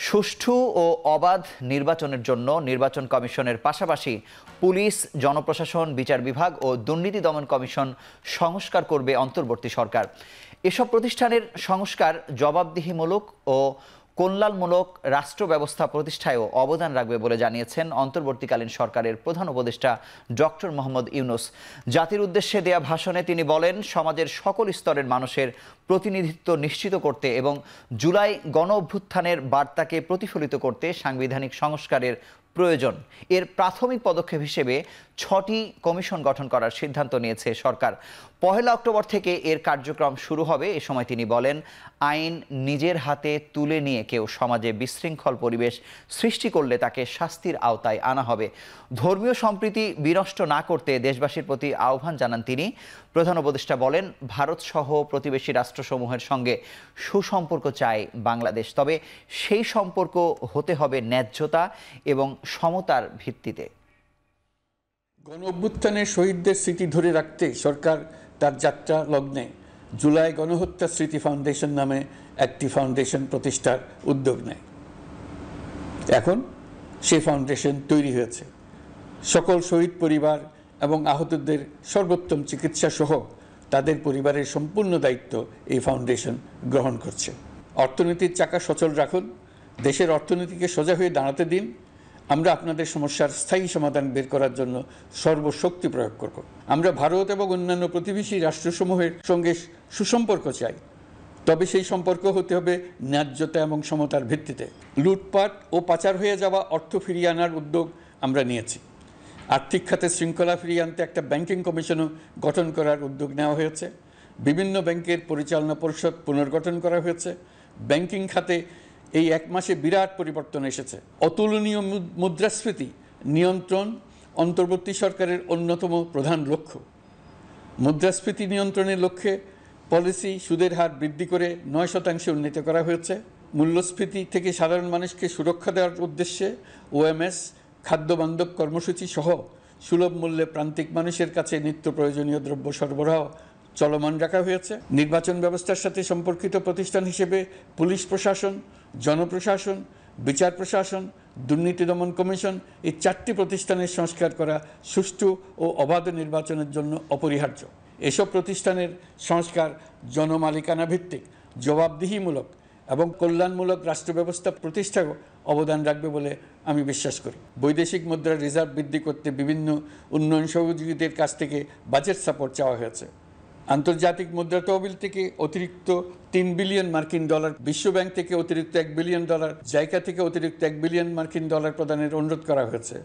সুষ্ঠু ও অবাধ নির্বাচনের জন্য নির্বাচন কমিশনের পাশাপাশি পুলিশ, জনপ্রশাসন, বিচার বিভাগ ও দুর্নীতি দমন কমিশন সংস্কার করবে অন্তর্বর্তী সরকার। এসব প্রতিষ্ঠানের সংস্কার জবাবদিহিমূলক ও কল্যাণমূলক রাষ্ট্র ব্যবস্থা প্রতিষ্ঠায়ও অবদান রাখবে বলে জানিয়েছেন অন্তর্বর্তীকালীন সরকারের প্রধান উপদেষ্টা ডক্টর মোহাম্মদ ইউনূস। জাতির উদ্দেশ্যে দেয়া ভাষণে তিনি বলেন, সমাজের সকল স্তরের মানুষের প্রতিনিধিত্ব নিশ্চিত করতে এবং জুলাই গণ-অভ্যুত্থানের বার্তাকে প্রতিফলিত করতে সাংবিধানিক সংস্কারের প্রয়োজন। এর প্রাথমিক পদক্ষেপ হিসেবে ৬টি কমিশন গঠন করার সিদ্ধান্ত নিয়েছে সরকার। ১ অক্টোবর থেকে এর কার্যক্রম শুরু হবে। এ সময় তিনি বলেন, আইন নিজের হাতে তুলে নিয়ে কেউ সমাজে বিশৃঙ্খল পরিবেশ সৃষ্টি করলে তাকে শাস্তির আওতায় আনা হবে। ধর্মীয় সম্প্রীতি বিনষ্ট না করতে দেশবাসীর প্রতি আহ্বান জানান তিনি। প্রধান উপদেষ্টা বলেন, ভারতসহ প্রতিবেশী রাষ্ট্রসমূহের সঙ্গে সুসম্পর্ক চায় বাংলাদেশ, তবে সেই সম্পর্ক হতে হবে ন্যায্যতা এবং সমতার ভিত্তিতে। গণ-অভ্যুত্থানের শহীদদের স্মৃতি ধরে রাখতে সরকার তার যাত্রা লগ্নে জুলাই গণহত্যা স্মৃতি ফাউন্ডেশন নামে একটি ফাউন্ডেশন প্রতিষ্ঠার উদ্যোগ নেয়। এখন সেই ফাউন্ডেশন তৈরি হয়েছে। সকল শহীদ পরিবার এবং আহতদের সর্বোত্তম চিকিৎসা সহ তাদের পরিবারের সম্পূর্ণ দায়িত্ব এই ফাউন্ডেশন গ্রহণ করছে। অর্থনীতির চাকা সচল রাখুন, দেশের অর্থনীতিকে সোজা হয়ে দাঁড়াতে দিন। আমরা আপনাদের সমস্যার স্থায়ী সমাধান বের করার জন্য সর্বশক্তি প্রয়োগ করব। আমরা ভারত এবং অন্যান্য প্রতিবেশী রাষ্ট্রসমূহের সঙ্গে সুসম্পর্ক চাই, তবে সেই সম্পর্ক হতে হবে ন্যায্যতা এবং সমতার ভিত্তিতে। লুটপাট ও পাচার হয়ে যাওয়া অর্থ ফিরিয়ে আনার উদ্যোগ আমরা নিয়েছি। আর্থিক খাতে শৃঙ্খলা ফিরিয়ে আনতে একটা ব্যাংকিং কমিশনও গঠন করার উদ্যোগ নেওয়া হয়েছে। বিভিন্ন ব্যাংকের পরিচালনা পরিষদ পুনর্গঠন করা হয়েছে। ব্যাংকিং খাতে এই 1 মাসে বিরাট পরিবর্তন এসেছে। অতুলনীয় মুদ্রাস্ফীতি নিয়ন্ত্রণ অন্তর্বর্তী সরকারের অন্যতম প্রধান লক্ষ্য। মুদ্রাস্ফীতি নিয়ন্ত্রণের লক্ষ্যে পলিসি সুদের হার বৃদ্ধি করে 9% উন্নীত করা হয়েছে। মূল্যস্ফীতি থেকে সাধারণ মানুষকে সুরক্ষা দেওয়ার উদ্দেশ্যে ওএমএস, খাদ্যবান্ধব কর্মসূচি সহ সুলভ মূল্যে প্রান্তিক মানুষের কাছে নিত্য প্রয়োজনীয় দ্রব্য সরবরাহ চলমান রাখা হয়েছে। নির্বাচন ব্যবস্থার সাথে সম্পর্কিত প্রতিষ্ঠান হিসেবে পুলিশ প্রশাসন, জনপ্রশাসন, বিচার প্রশাসন, দুর্নীতি দমন কমিশন এই 4টি প্রতিষ্ঠানের সংস্কার করা সুষ্ঠু ও অবাধ নির্বাচনের জন্য অপরিহার্য। এসব প্রতিষ্ঠানের সংস্কার জনমালিকানা ভিত্তিক, জবাবদিহিমূলক এবং কল্যাণমূলক রাষ্ট্র ব্যবস্থা প্রতিষ্ঠাও অবদান রাখবে বলে আমি বিশ্বাস করি। বৈদেশিক মুদ্রার রিজার্ভ বৃদ্ধি করতে বিভিন্ন উন্নয়ন সহযোগীদের কাছ থেকে বাজেট সাপোর্ট চাওয়া হয়েছে। আন্তর্জাতিক মুদ্রা তহবিল থেকে অতিরিক্ত $3 বিলিয়ন, বিশ্বব্যাংক থেকে অতিরিক্ত $1 বিলিয়ন, জাইকা থেকে অতিরিক্ত $1 বিলিয়ন প্রদানের অনুরোধ করা হয়েছে।